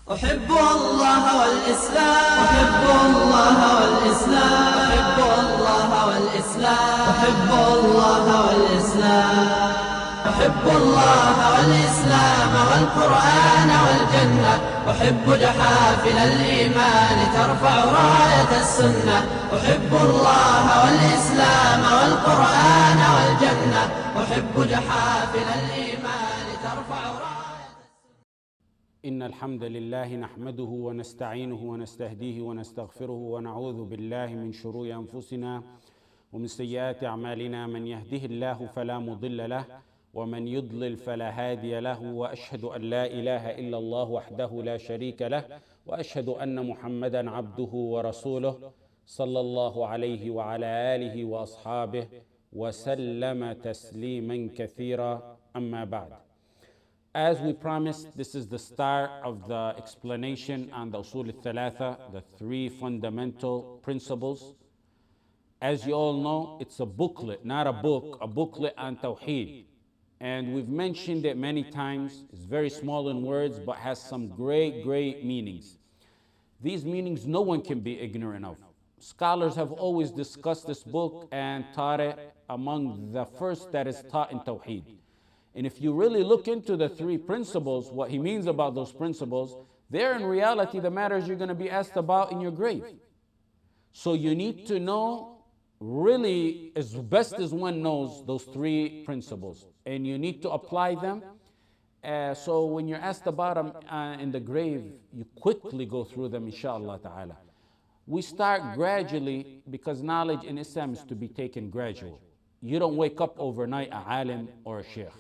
أحب الله والإسلام، أحب الله والإسلام، أحب الله والإسلام، أحب الله والإسلام، أحب الله والإسلام والقرآن والجنة، أحب جحافل الإيمان ترفع راية السنة، أحب الله والإسلام والقرآن والجنة، أحب جحافل الإيمان ترفع راية السنة. إن الحمد لله نحمده ونستعينه ونستهديه ونستغفره ونعوذ بالله من شرور أنفسنا ومن سيئات أعمالنا، من يهده الله فلا مضل له ومن يضلل فلا هادي له، وأشهد أن لا إله إلا الله وحده لا شريك له، وأشهد أن محمدا عبده ورسوله صلى الله عليه وعلى آله وأصحابه وسلم تسليما كثيرا. أما بعد. As we promised, this is the start of the explanation on the Usool Thalatah, the three fundamental principles. As you all know, it's a booklet, not a book, a booklet on Tawheed. And we've mentioned it many times. It's very small in words, but has some great, great meanings. These meanings no one can be ignorant of. Scholars have always discussed this book and taught it among the first that is taught in Tawheed. And if you really look into the three principles, what he means about those principles, they're in reality the matters you're going to be asked about in your grave. So you need to know really as best as one knows those three principles. And you need to apply them. So when you're asked about them in the grave, you quickly go through them, inshallah ta'ala. We start gradually because knowledge in Islam is to be taken gradual. You don't wake up overnight a alim or a sheikh.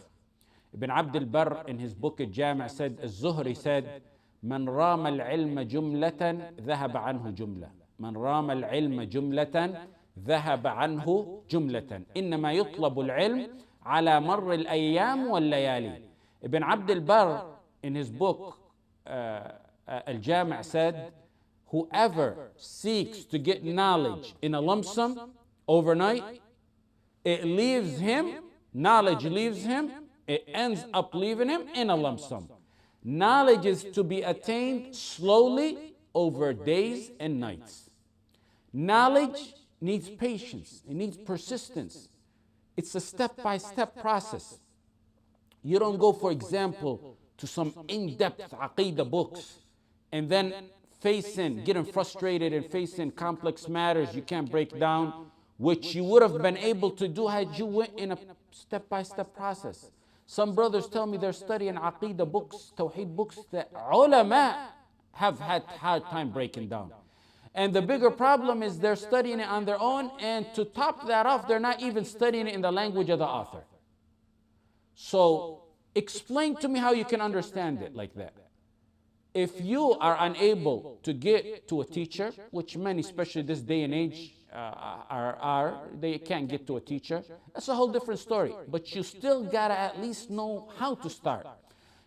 Ibn Abd al-Barr in his book Al-Jami' said, Az-Zuhri said, Man rama al-ilma jumlatan, dhahaba anhu jumla. Man rama al-ilma jumlatan, dhahaba anhu jumlatan. Innama yutlabu al-ilm ala marr al-ayyam wal-layali. Ibn Abd al-Barr in his book Al-Jami' said, whoever seeks to get knowledge in a lump sum overnight, it leaves him, knowledge leaves him, it ends up leaving him in a lump sum. Knowledge is to be attained slowly over days and nights. Knowledge needs patience, it needs persistence. It's a step-by-step process. You don't go, for example, to some in-depth aqeedah books and then getting frustrated and facing complex matters you can't break down, which you would have been able to do had you went in a step-by-step process. Some brothers tell me they're studying aqeedah books, tawheed books that ulama have had hard time breaking down. And the bigger problem is they're studying it on their own, and to top that off, they're not even studying it in the language of the author. So explain to me how you can understand it like that. If you are unable to get to a teacher, which many, especially this day and age, they can't get to a teacher, that's a whole different story. But you still gotta at least know how to start.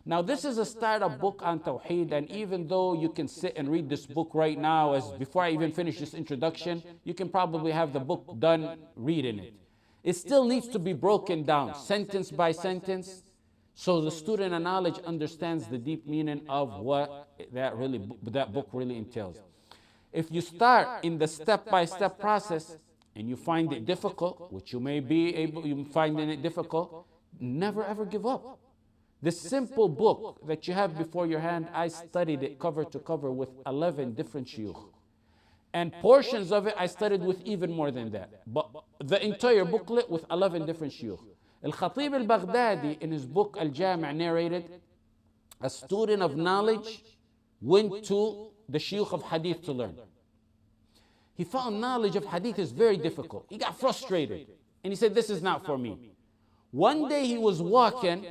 Now this is a startup book on Tawheed, and even though you can sit and read this book right now, before I even finish this introduction, you can probably have the book done reading it. It still needs to be broken down, sentence by sentence, so the student of knowledge understands the deep meaning of what that book really entails. If you start in the step-by-step process and you find it difficult, which you finding it difficult, never ever give up. This simple book that you have before your hand, I studied it cover to cover with 11 different shiekh. And portions of it I studied with even more than that. But the entire booklet with 11 different shiekh. Alkhateeb Albaghdady in his book Al-Jami' narrated, a student of knowledge went to the Shiekh of Hadith to learn. He found knowledge of Hadith is very difficult. He got frustrated and he said, this is not for me. One day he was walking,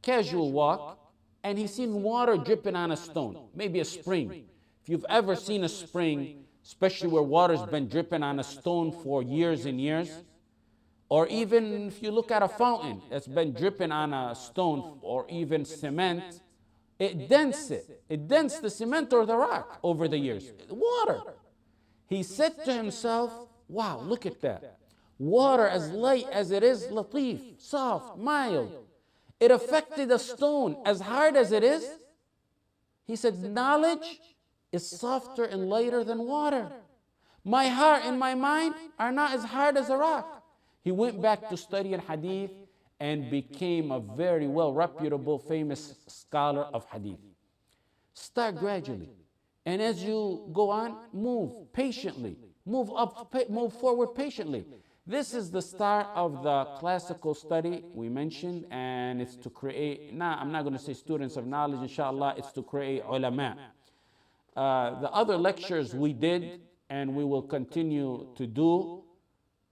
casual walk, and he seen water dripping on a stone, maybe a spring. If you've ever seen a spring, especially where water's been dripping on a stone for years and years, or even if you look at a fountain that's been dripping on a stone or even cement, it dents it. It dents the cement or the rock over the years. Water. He said to himself, wow, look at that. Water as light as it is, latif, soft, mild. It affected a stone as hard as it is. He said, knowledge is softer and lighter than water. My heart and my mind are not as hard as a rock. He went back to studying hadith and became a very well reputable, famous scholar of hadith. Start gradually. And as you go on, move patiently. Move up, move forward patiently. This is the start of the classical study we mentioned, and it's to create, I'm not going to say students of knowledge, inshallah, it's to create ulama. The other lectures we did, and we will continue to do,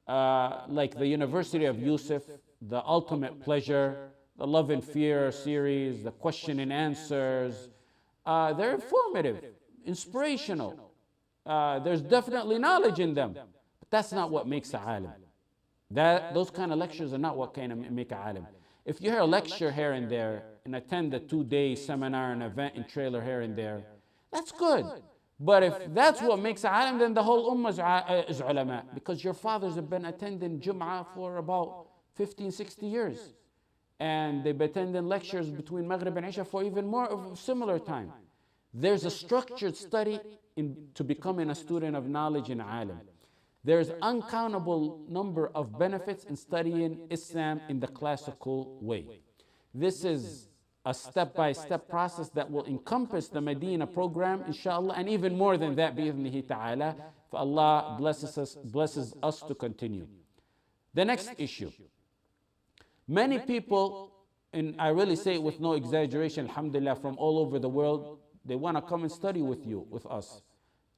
like the University of Yusuf, the Ultimate Pleasure, the Love and Fear series, the question and answers, they're informative, inspirational. There's definitely knowledge in them, but that's not what makes a alim. Those kind of lectures are not what kind of make a alim. If you hear a lecture here and there and attend a 2-day seminar, an event and trailer here and there, that's good. But if that's what makes a alim, then the whole ummah is ulama, because your fathers have been attending Jum'ah for about 15, 60 years. And they've been attending lectures between Maghrib and Isha for even more of a similar time. There's a structured study to becoming a student of knowledge and alim. There's uncountable number of benefits in studying Islam in the classical way. This is a step-by-step process that will encompass the Medina program, inshallah, and even more than that, bi'idhnihi ta'ala, if Allah blesses us to continue. The next issue. Many people, and I really say it with no exaggeration, alhamdulillah, from all over the world, they want to come and study with you, with us,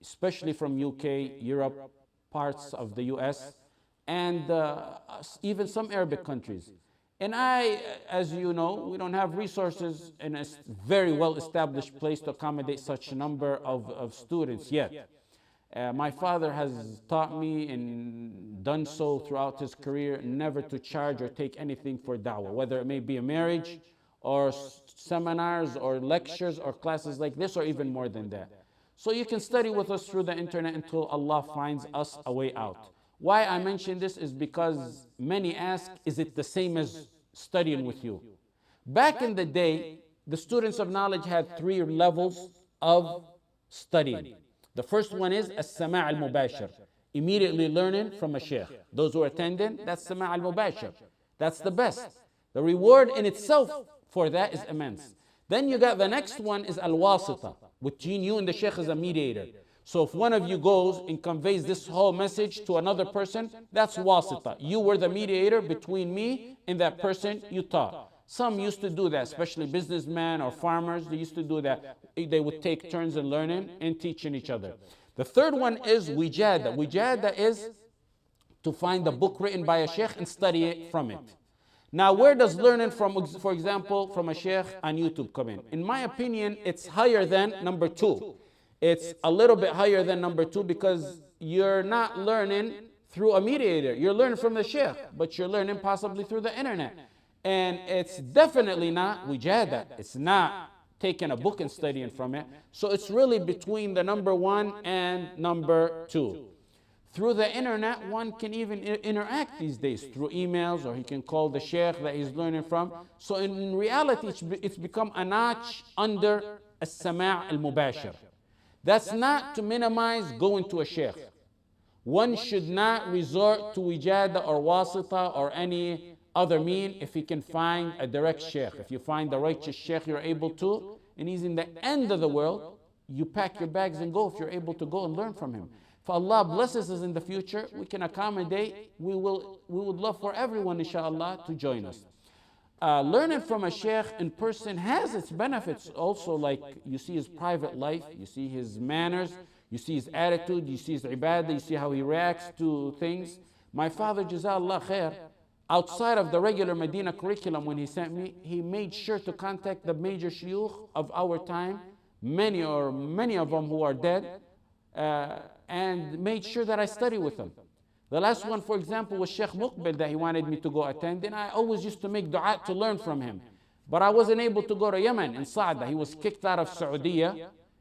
especially from UK, Europe, parts of the US, and even some Arabic countries. And as you know, we don't have resources in a very well-established place to accommodate such a number of students yet. My father has taught me and done so throughout his career never to charge or take anything for da'wah, whether it may be a marriage or seminars or lectures or classes like this or even more than that. So you can study with us through the internet until Allah finds us a way out. Why I mention this is because many ask, is it the same as studying with you? Back in the day, the students of knowledge had 3 levels of studying. The first one is Samaa Mubashir, immediately learning from a Sheikh. Those who are attending, that's Samaa Mubashir. That's the best. The reward in itself for that is immense. Then you got the next one is Wasitah, between you and the Sheikh is a mediator. So if one of you goes and conveys this whole message to another person, that's Wasitah. You were the mediator between me and that person you taught. Some used to do that, especially businessmen or farmers, they used to do that. They would take turns in learning and teaching each other. The third one is Wijadah. Wijadah is to find a book written by a Sheikh and study it from it. Now, where does learning from, for example, from a Sheikh on YouTube come in? In my opinion, it's higher than number 2. It's a little bit higher than number 2 because you're not learning through a mediator. You're learning from the Sheikh, but you're learning possibly through the internet. And it's definitely not Wijadah. It's not taking a book and studying from it. So it's really between the number 1 and number 2. Through the internet, one can even interact these days through emails, or he can call the Sheikh that he's learning from. So in reality, it's become a notch under Samaa Mubashir. That's not to minimize going to a Sheikh. One should not resort to Wijadah or Wasitah or any other mean if he can find a direct Sheikh. If you find the righteous Sheikh you're able to, and he's in the end of the world, you pack your bags and go if you're able to go and learn from him. If Allah blesses us in the future, we can accommodate. We would love for everyone, inshallah, to join us. Learning from a Sheikh in person has its benefits also, like you see his private life, you see his manners, you see his attitude, you see his ibadah, you see how he reacts to things. My father, Jazallah khair, outside of the regular Medina curriculum when he sent me, he made sure to contact the major shuyukh of our time, many of them who are dead, and made sure that I study with them. The last one, for example, was Sheikh Muqbil that he wanted me to go attend, and I always used to make dua to learn from him. But I wasn't able to go to Yemen, in Sa'dah. He was kicked out of Saudi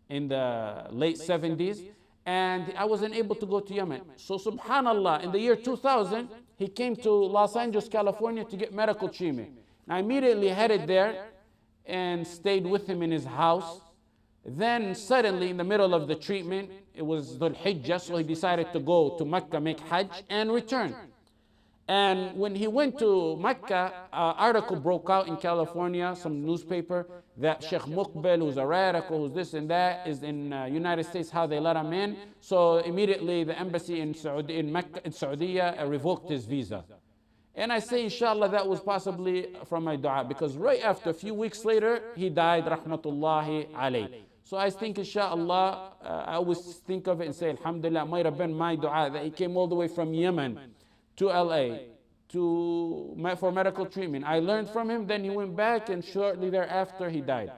in the late 70s, and I wasn't able to go to Yemen. So subhanallah, in the year 2000, he came to Los Angeles, California to get medical treatment. I immediately headed there and stayed with him in his house Then suddenly in the middle of the treatment, it was Dhul Hijjah, so he decided to go to Mecca, make Hajj, and return. And when he went to Mecca, an article broke out in California, some newspaper, that Sheikh Muqbil, who's a radical, who's this and that, is in United States, how they let him in. So immediately the embassy in Saudi revoked his visa. And I say, inshallah, that was possibly from my dua, because right after, a few weeks later, he died, rahmatullahi alayh. So I think, inshallah, I always think of it and say, alhamdulillah, it might have been my dua that he came all the way from Yemen to LA for medical treatment. I learned from him, then he went back, and shortly thereafter he died.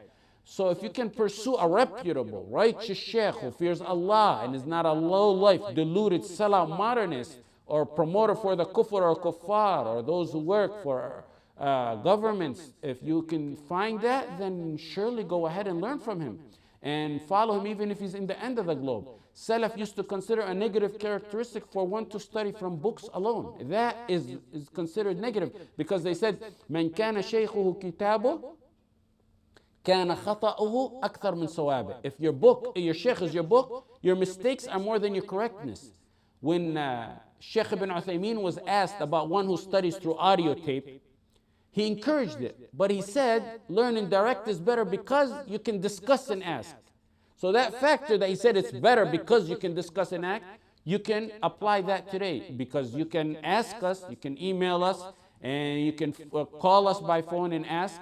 So if you can pursue a reputable, righteous sheikh who fears Allah and is not a low-life, deluded, sellout modernist, or promoter for the kufr or kuffar, or those who work for governments, if you can find that, then surely go ahead and learn from him and follow him even if he's in the end of the globe. Salaf used to consider a negative characteristic for one to study from books alone. That is considered negative, because they said, "Man kana shaykhuhu kitabu, kana khata'uhu akthar min sawabi." If your sheikh is your book, your mistakes are more than your correctness. When Sheikh ibn Uthaymeen was asked about one who studies through audio tape, he encouraged it, but he said, learning direct is better because you can discuss and ask. So that factor that he said it's better because you can discuss and act, you can apply that today, because you can ask us, you can email us, and you can call us by phone and ask.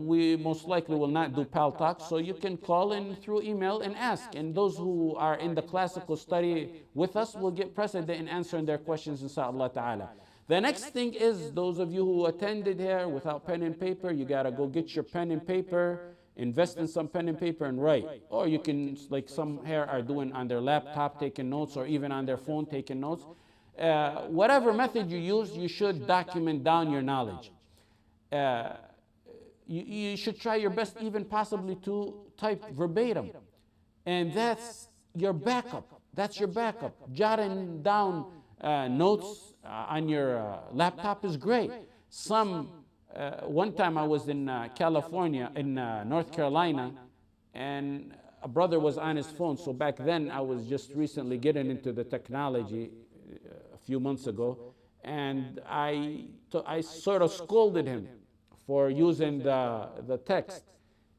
We most likely will not do pal talk, so you can call in through email and ask. And those who are in the classical study with us will get precedent in answering their questions, inshallah ta'ala. The next thing is, those of you who attended here without pen and paper, you gotta go get your pen and paper, invest in some pen and paper and write. Or you can, like some here are doing on their laptop, taking notes, or even on their phone, taking notes. Whatever method you use, you should document down your knowledge. You should try your best, even possibly to type verbatim. And that's your backup. That's your backup. Jotting down notes on your laptop is great. One time I was in California, in North Carolina, and a brother was on his phone. So back then I was just recently getting into the technology a few months ago, and I sort of scolded him for using the text.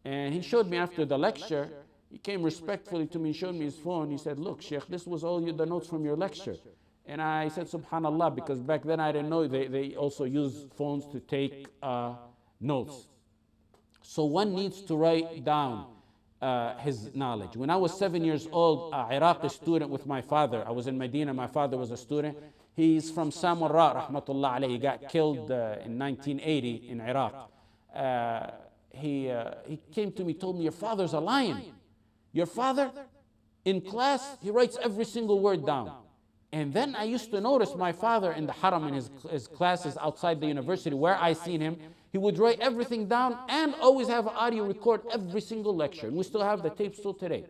And he showed me after the lecture, he came respectfully to me, showed me his phone. He said, "Look, Sheikh, this was all the notes from your lecture." And I said, subhanallah, because back then I didn't know they also use phones to take notes. So one needs to write down his knowledge. When I was 7 years old, an Iraqi student with my father, I was in Medina, my father was a student. He's from Samarra, rahmatullah alayhi. He got killed in 1980 in Iraq. He came to me, told me, "Your father's a lion. Your father, in class, he writes every single word down." And then I used to notice my father in the haram, in his classes outside the university, where I seen him, he would write everything down and always have an audio record every single lecture. And we still have the tapes till today.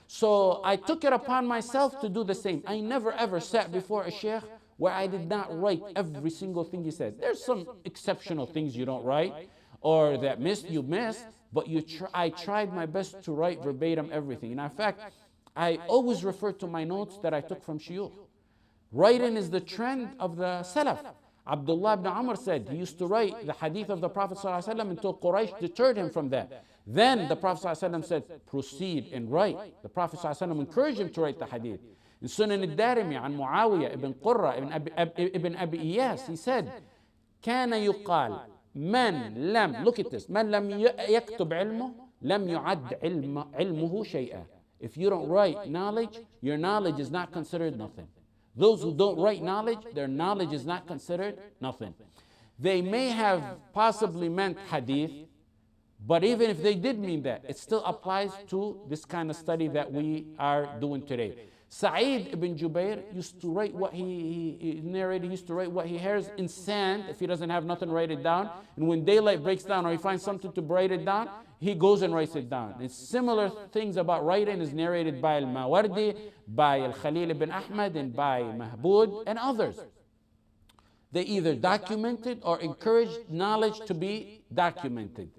So I took it upon myself to do the same. I never ever sat before a sheikh where I did not write every single thing he said. There's some exceptional things you don't write, or that you missed, but I tried my best to write verbatim everything. And in fact, I always refer to my notes that I took from Shiekh. Writing is the trend of the salaf. Abdullah ibn Umar said he used to write the hadith of the Prophet ﷺ until Quraysh deterred him from that. Then the Prophet ﷺ said, "Proceed and write." The Prophet ﷺ encouraged him to write the hadith. In Sunan al-Darimi, an Muawiyah ibn Qurra ibn Abi Iyas, he said, "كان يقال من لم," look at this, "من لم يكتب علمه لم يعد علمه شيئا." If you don't write knowledge, your knowledge is not considered nothing. Those who don't write knowledge, their knowledge is not considered nothing. They may have possibly meant hadith, but even if they did mean that, it still applies to this kind of study that we are doing today. Sa'id ibn Jubair used to write what he narrated, he used to write what he hears in sand. If he doesn't have nothing, write it down. And when daylight breaks down or he finds something to write it down, he goes and writes it down. And similar things about writing is narrated by Al-Mawardi, by Al-Khalil ibn Ahmad, and by Mahbud and others. They either documented or encouraged knowledge to be documented.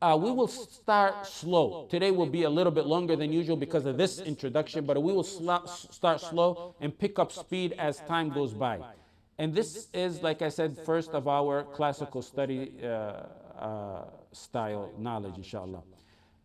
We will start slow. Today will be a little bit longer than usual because of this introduction, but we will start slow and pick up speed as time goes by. And this is, like I said, first of our classical study style knowledge, inshallah.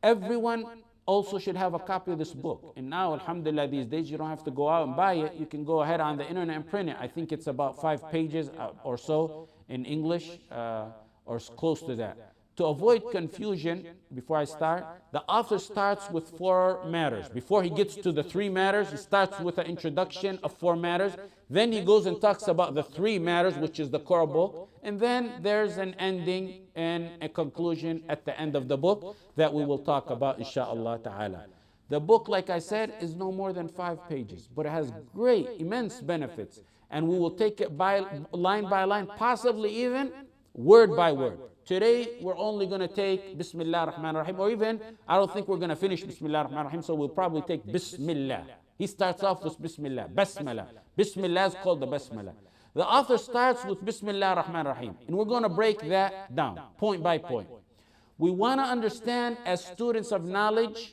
Everyone also should have a copy of this book. And now, alhamdulillah, these days you don't have to go out and buy it. You can go ahead on the internet and print it. I think it's about 5 pages or so in English, or close to that. To avoid confusion, before I start, the author starts with 4 matters. Before he gets to the 3 matters, he starts with an introduction of 4 matters. Then he goes and talks about the 3 matters, which is the core book. And then there's an ending and a conclusion at the end of the book that we will talk about, inshaAllah ta'ala. The book, like I said, is no more than 5 pages, but it has great, immense benefits. And we will take it by line, possibly even word by word. Today, we're only going to take Bismallah Ar-Rahman Ar-Rahim, or even, I don't think we're going to finish Bismillah Ar-Rahman Ar-Rahim, so we'll probably take Bismillah. He starts off with Bismillah, Basmallah. Bismillah is called the Basmallah. The author starts with Bismillah Ar-Rahman Ar-Rahim, and we're going to break that down, point by point. We want to understand, as students of knowledge,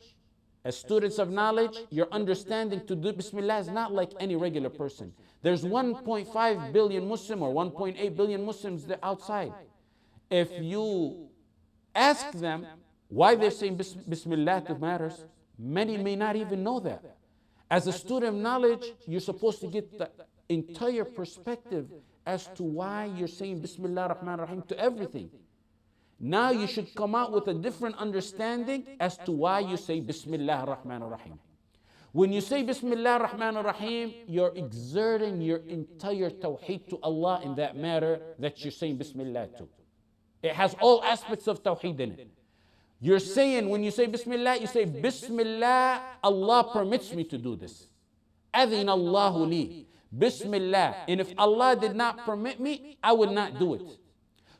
your understanding to do Bismillah is not like any regular person. There's 1.5 billion Muslim or 1.8 billion Muslims outside. If you ask them why they're saying Bismillah to matters, many may not even know that. As a student of knowledge, you're supposed to get the entire perspective as to why you're saying Bismillah Ar-Rahman Ar-Rahim to everything. Now you should come out with a different understanding as to why you say Bismillah Ar-Rahman Ar-Rahim. When you say Bismillah Ar-Rahman Ar-Rahim, you're exerting your entire tawheed to Allah in that matter that you're saying Bismillah to. It has all aspects of tawheed in it. You're saying, when you say Bismillah, you say, Bismillah, Allah permits me to do this. Adhin Allahu li. Bismillah. And if Allah did not permit me, I would not do it.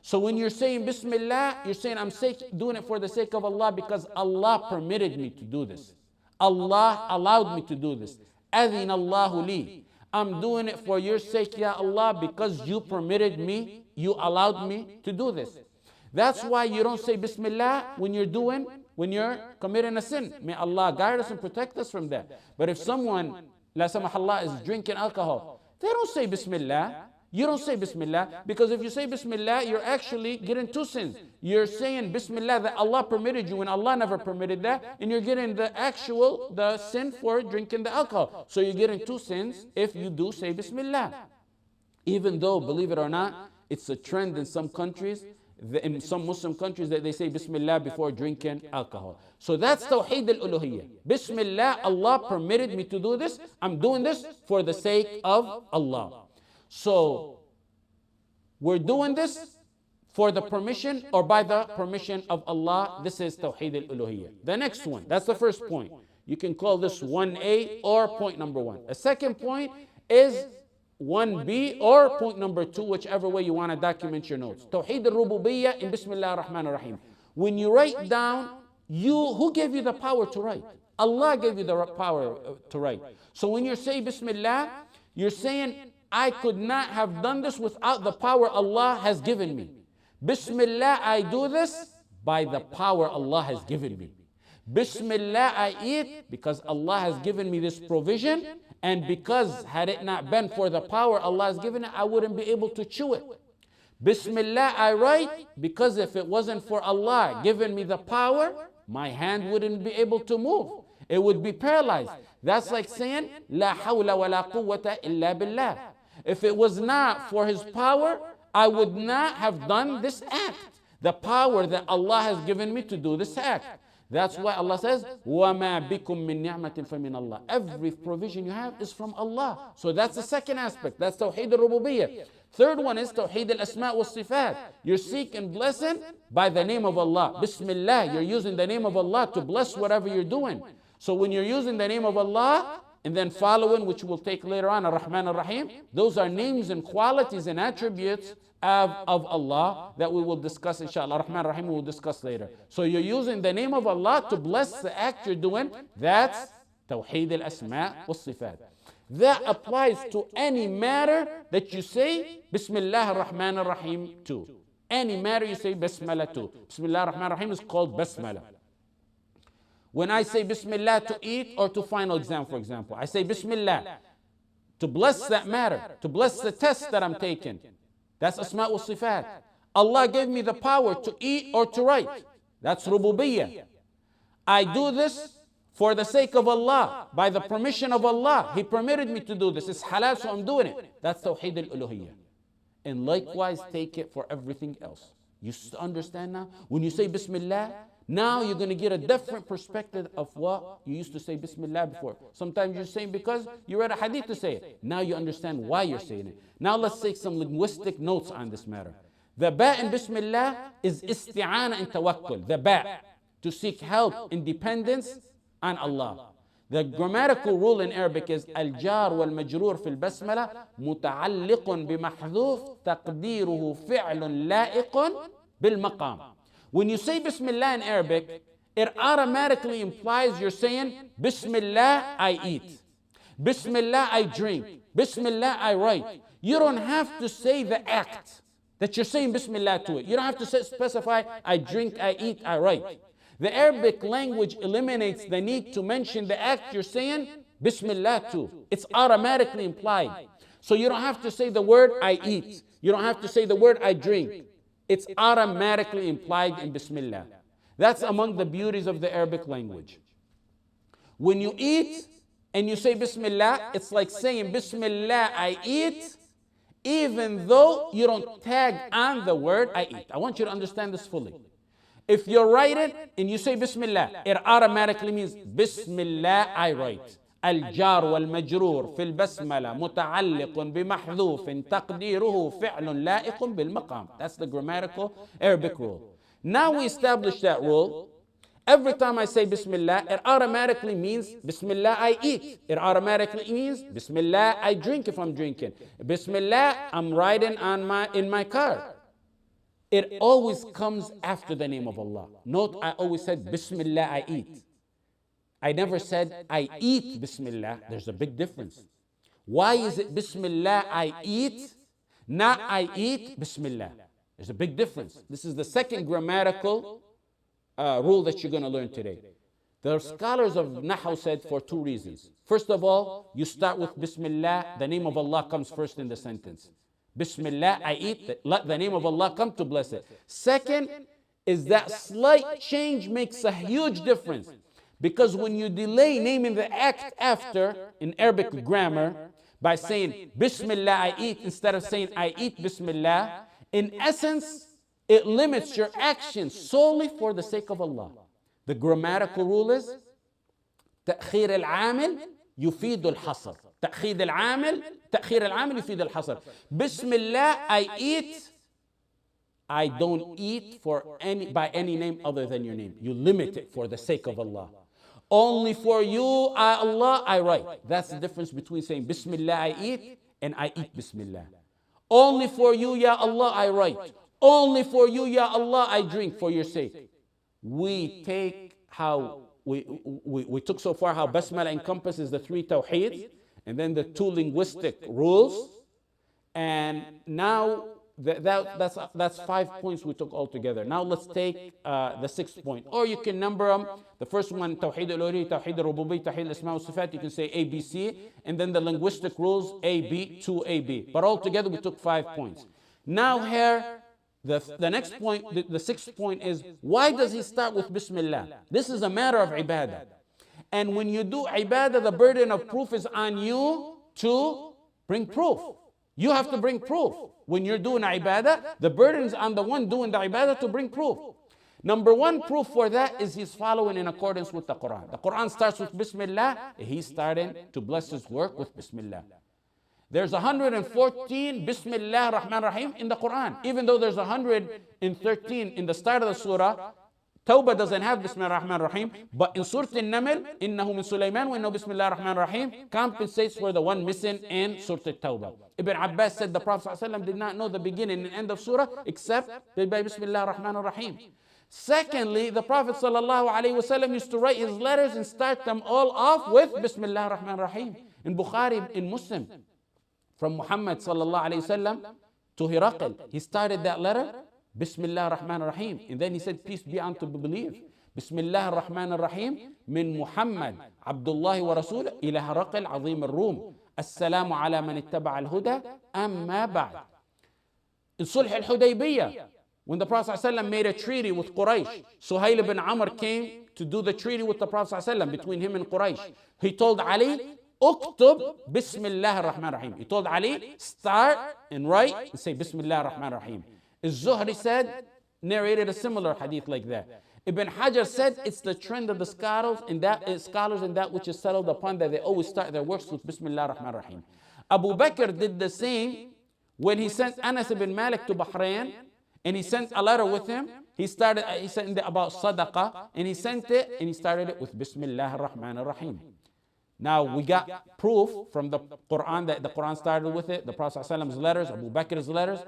So when you're saying Bismillah, you're saying, I'm doing it for the sake of Allah because Allah permitted me to do this. Allah allowed me to do this. Adhin Allahu li. I'm doing it for your sake, Ya Allah, because you permitted me, you allowed me to do this. That's why you don't say Bismillah when you're committing a sin. May Allah guide us and protect us from that. But if someone, la samahallah, is drinking alcohol, they don't say Bismillah. You don't say Bismillah, because if you say Bismillah, you're actually getting 2 sins. You're saying Bismillah that Allah permitted you when Allah never permitted that, and you're getting the sin for drinking the alcohol. So you're getting 2 sins if you do say Bismillah. Even though, believe it or not, it's a trend in some countries, in some Muslim countries, that they say Bismillah before drinking alcohol. So that's Taweed Al-uluhieh. Bismillah, Allah permitted me to do this. I'm doing this for the sake of Allah. So we're doing this for the permission or by the permission of Allah. This is Taweed Al-uluhieh. The next one, that's the first point. You can call this 1A or point number 1. The second point is 1B or point number 2, whichever way you want to document your notes. Taweed Al-rububiyyah in Bismillah Ar-Rahman Ar-Rahim. When you write down, who gave you the power to write? Allah gave you the power to write. So when you say Bismillah, you're saying, I could not have done this without the power Allah has given me. Bismillah, I do this by the power Allah has given me. Bismillah, I eat because Allah has given me this provision, and because had it not been for the power Allah has given it, I wouldn't be able to chew it. Bismillah, I write because if it wasn't for Allah giving me the power, my hand wouldn't be able to move. It would be paralyzed. That's like saying, La hawla wa la quwwata illa billah. If it was not for His power, I would not have done this act. The power that Allah has given me to do this act. That's why Allah says, وَمَا بِكُم مِّن نِعْمَةٍ فَمِنَ اللَّهِ. Every provision you have is from Allah. So that's the second aspect. That's Taweed Al-rububiyyah. Third one is Taweed Al-asma' wa-sifat. You're seeking blessing by the name of Allah. Bismillah, you're using the name of Allah to bless whatever you're doing. So when you're using the name of Allah, and then following, which we'll take later on, Ar-Rahman Ar-Rahim, those are names and qualities and attributes of Allah that we will discuss, inshallah. Ar-Rahman Ar-Rahim we will discuss later. So you're using the name of Allah to bless the act you're doing. That's Taweed Al-asma' wa-sifat. That applies to any matter that you say Bismillah Ar-Rahman Ar-Rahim to. Any matter you say Bismillah to. Bismallah Ar-Rahman Ar-Rahim is called Basmallah. When I say Bismillah to eat or to final exam, for example, I say Bismillah to bless that matter, to bless the test that I'm taking. That's Asma wa Sifat. Allah gave me the power to eat or to write. That's Rububiyyah. I do this for the sake of Allah, by the permission of Allah. He permitted me to do this. It's halal, so I'm doing it. That's Taweed Al-uluhieh. And likewise, take it for everything else. You understand now? When you say Bismillah, now you're going to get a different perspective of what you used to say Bismillah before. Sometimes you're saying because you read a hadith to say it. Now you understand why you're saying it. Now let's take some linguistic notes on this matter. The ba in Bismillah is isti'ana and tawakkul. The ba, to seek help, independence on Allah. The grammatical rule in Arabic is al-jar wal-majroor fi al-basmala muta'alliqun bi-mahdhuf taqdiruhu fi'lun la'iqun bil-maqam. When you say Bismillah in Arabic, it automatically implies you're saying Bismillah I eat, Bismillah I drink, Bismillah I write. You don't have to say the act that you're saying Bismillah to it. You don't have to specify I drink, I eat, I write. The Arabic language eliminates the need to mention the act you're saying Bismillah to. It's automatically implied. So you don't have to say the word I eat. You don't have to say the word I drink. It's automatically implied in Bismillah. That's among the beauties of the Arabic language. When you eat and you say Bismillah, it's like saying Bismillah I eat, even though you don't tag on the word I eat. I want you to understand this fully. If you write it and you say Bismillah, it automatically means Bismillah I write. الجار والمجرور في البسملة متعلق بمحذوف تقديره فعل لائق بالمقام. That's the grammatical Arabic rule. Now we establish that rule. Every time I say Bismillah, it automatically means Bismillah I eat. It automatically means Bismillah I drink if I'm drinking. Bismillah I'm riding in my car. It always comes after the name of Allah. Note, I always said Bismillah I eat. I never said I eat Bismillah. There's a big difference. Why is it Bismillah I eat, not I eat Bismillah? There's a big difference. This is the second grammatical rule that you're going to learn today. The scholars of Nahu said for two reasons. First of all, you start with Bismillah, the name of Allah comes first in the sentence. Bismillah, I eat, let the name of Allah come to bless it. Second is that slight change makes a huge difference. Because when you delay naming the act after, in Arabic grammar, by saying Bismillah I eat instead of saying I eat Bismillah, in essence, it limits your action solely for the sake of Allah. The grammatical rule is تأخير العامل يفيد الحصر. تأخير العامل يفيد الحصر. Bismillah I eat. I don't eat by any name other than your name. You limit it for the sake of Allah. Only for you, Allah, I write. That's the difference between saying Bismillah I eat and I eat Bismillah. Only for you, Ya Allah, I write. Only for you, Ya Allah, I drink for your sake. We take how we took so far how Basmallah encompasses the three tawheeds and then the two linguistic rules. And now that's 5 points we took all together. Now let's take the 6th point. Or you can number them. The first one, Taweed Al-uluhieh, Taweed Al-rububiyyah, Taweed Al-asma wa sifat. You can say A, B, C. And then the linguistic rules, A, B, 2, A, B. But all together we took 5 points. Now here, the next point, the 6th point is, why does he start with Bismillah? This is a matter of ibadah. And when you do ibadah, the burden of proof is on you to bring proof. You have to bring proof. When you're doing ibadah, the burden is on the one doing the ibadah to bring proof. Number one proof for that is he's following in accordance with the Qur'an. The Qur'an starts with Bismillah. He's starting to bless his work with Bismillah. There's 114 Bismillah Ar-Rahman Alrahim in the Qur'an. Even though there's 113 in the start of the surah, Tawbah doesn't have Bismillah Ar-Rahman Ar-Rahim, but in Surah Al-Naml, Innahu min Sulaiman wa innahu Bismillah Ar-Rahman Ar-Rahim, compensates for the one missing in Surah Al-Tawbah. Ibn Abbas said the Prophet ﷺ did not know the beginning and end of surah except by Bismillah Ar-Rahman Ar-Rahim. Secondly, the Prophet ﷺ used to write his letters and start them all off with Bismillah Ar-Rahman Ar-Rahim. In Bukhari, in Muslim, from Muhammad ﷺ to Hiraql, he started that letter Bismallah Ar-Rahman Alraheem. And then he said, peace be unto believe. Bismallah Ar-Rahman Alraheem min Muhammad Abdullah wa Rasul ila Haraqal Azim al-Rum. Assalamu ala man ittaba al-huda amma ba'd. In Sulh al-Hudaybiyah, when the Prophet ﷺ made a treaty with Quraysh, Suhail ibn Amr came to do the treaty with the Prophet ﷺ between him and Quraysh. He told Ali, Uktub Bismillah Ar-Rahman Ar-Rahim. He told Ali, start and write and say Bismillah Ar-Rahman Ar-Rahim. Az-Zuhri said, narrated a similar hadith like that. Ibn Hajar said it's the trend of the scholars and that which is settled upon that they always start their works with Bismillah Ar-Rahman Ar-Rahim. Abu Bakr did the same when he sent Anas ibn Malik to Bahrain, and he sent a letter with him. He sent it about sadaqah, and he sent it and he started it with Bismillah Ar-Rahman Ar-Rahim. Now we got proof from the Qur'an that the Qur'an started with it, the Prophet ﷺ's letters, Abu Bakr's letters,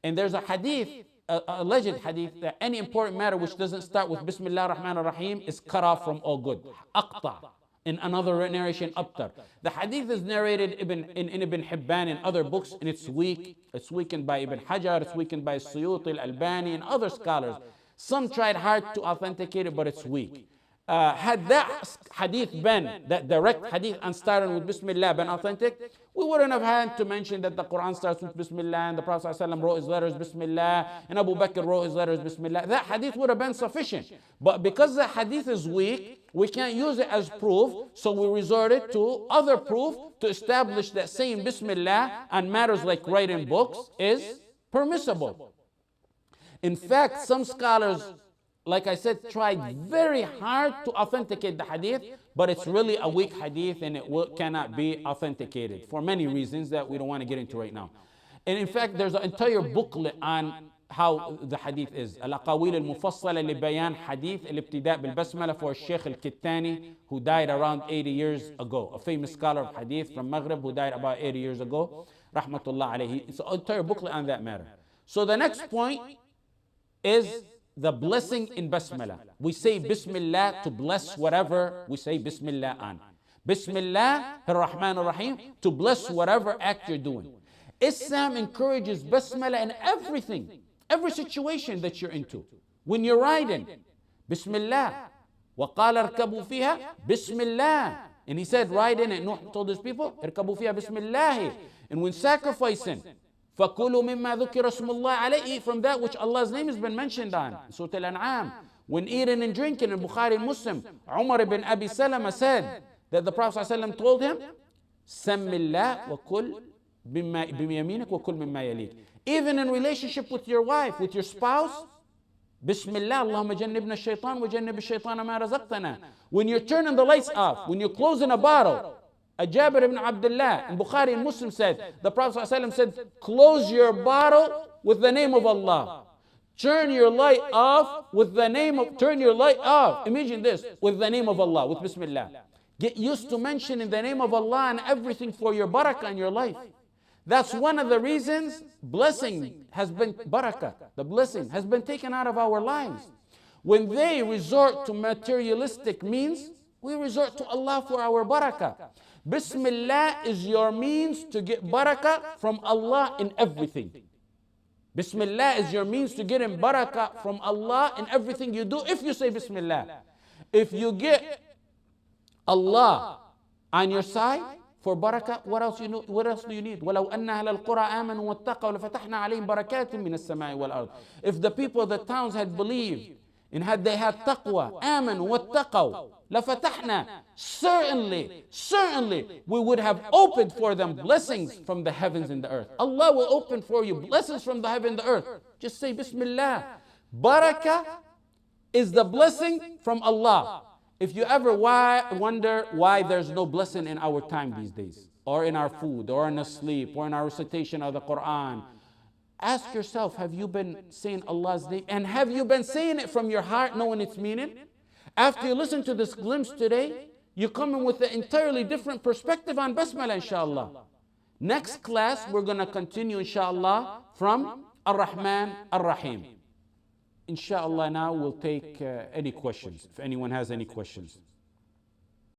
and there's a hadith, a alleged hadith, that any important matter which doesn't start with Bismillah Ar-Rahman Ar-Rahim is cut off from all good. Aqta. In another narration, Abtar. The hadith is narrated in Ibn Hibban and other books, and it's weak. It's weakened by Ibn Hajar, it's weakened by Suyuti al-Albani and other scholars. Some tried hard to authenticate it, but it's weak. Had that hadith been, that direct hadith and starting with Bismillah been authentic, we wouldn't have had to mention that the Quran starts with Bismillah and the Prophet ﷺ wrote his letters Bismillah and Abu Bakr wrote his letters Bismillah. That hadith would have been sufficient. But because the hadith is weak, we can't use it as proof, so we resorted to other proof to establish that saying Bismillah on matters like writing books is permissible. In fact, some scholars, like I said, tried very hard to authenticate the hadith, but it's really a weak hadith and it cannot be authenticated for many reasons that we don't want to get into right now. And in fact, there's an entire booklet on how the hadith is. Al-Aqawil al-Mufassala li Bayan Hadith al-Ibtida' bil-Basmallah for Sheikh al-Kittani, who died around 80 years ago, a famous scholar of hadith from Maghrib who died about 80 years ago. Rahmatullah alayhi. It's an entire booklet on that matter. So the next point is the blessing in Basmallah. We say Bismillah to bless whatever we say Bismillah on. Bismillah Ar-Rahman Ar-Rahim to bless whatever act you're doing. Islam encourages Basmallah in everything, every situation that you're into. When you're riding, Bismillah. وَقَالَ ارْكَبُوا فِيهَا Bismillah. And he said, ride in it. Nuh told his people, ارْكَبُوا فِيهَا Bismillah. And when sacrificing, فَكُلُوا مِمَّا ذُكِرَ اسْمُ اللَّهِ عَلَيْهِ, eat from that which Allah's name has been mentioned on. Surah Al-An'am. When eating and drinking, in Bukhari and Muslim, Umar ibn Abi Salama said that the Prophet ﷺ told him, سَمِّ اللَّهِ وَكُلْ بِيَمِينِكَ وَكُلْ مِمَّا يَلِيكَ. Even in relationship with your wife, with your spouse, Bismillah, Allahumma jannibna shaitan wa jannib shaitan ma razaqtana. When you're turning the lights off, when you're closing a bottle, Jabir ibn Abdullah in Bukhari and Muslim said, the Prophet ﷺ said, close your bottle with the name of Allah. Turn your light off with the name of, turn your light off. Imagine this, with the name of Allah, with Bismillah. Get used to mentioning the name of Allah and everything for your barakah in your life. That's one of the reasons blessing has been, barakah, the blessing has been taken out of our lives. When they resort to materialistic means, we resort to Allah for our barakah. Bismillah is your means to get barakah from Allah in everything. Bismillah is your means to get in barakah from Allah in everything you do if you say Bismillah. If you get Allah on your side for barakah, what else do you need? وَلَوْ أَنَّ أَهْلَ الْقُرَىٰ آمَنُوا وَاتَّقَوْا لَفَتَحْنَا عَلَيْهِمْ بَرَكَاتٍ مِّنَ السَّمَاءِ وَالْأَرْضِ. If the people of the towns had believed and had they had taqwa, آمَنُوا وَاتَّقَوْا لَفَتَحْنَا, certainly we would have opened for them blessings from the heavens and the earth. Allah will open for you blessings from the heaven and the earth. Just say Bismillah. Barakah is the blessing from Allah. If you ever wonder why there's no blessing in our time these days, or in our food, or in our sleep, or in our recitation of the Qur'an, ask yourself, have you been saying Allah's name? And have you been saying it from your heart, knowing its meaning? After you listen to this glimpse today, you come in with an entirely different perspective on Basmallah, inshallah. Next class, we're going to continue, inshallah, from Ar-Rahman Ar-Rahim. Inshallah, now we'll take any questions, if anyone has any questions.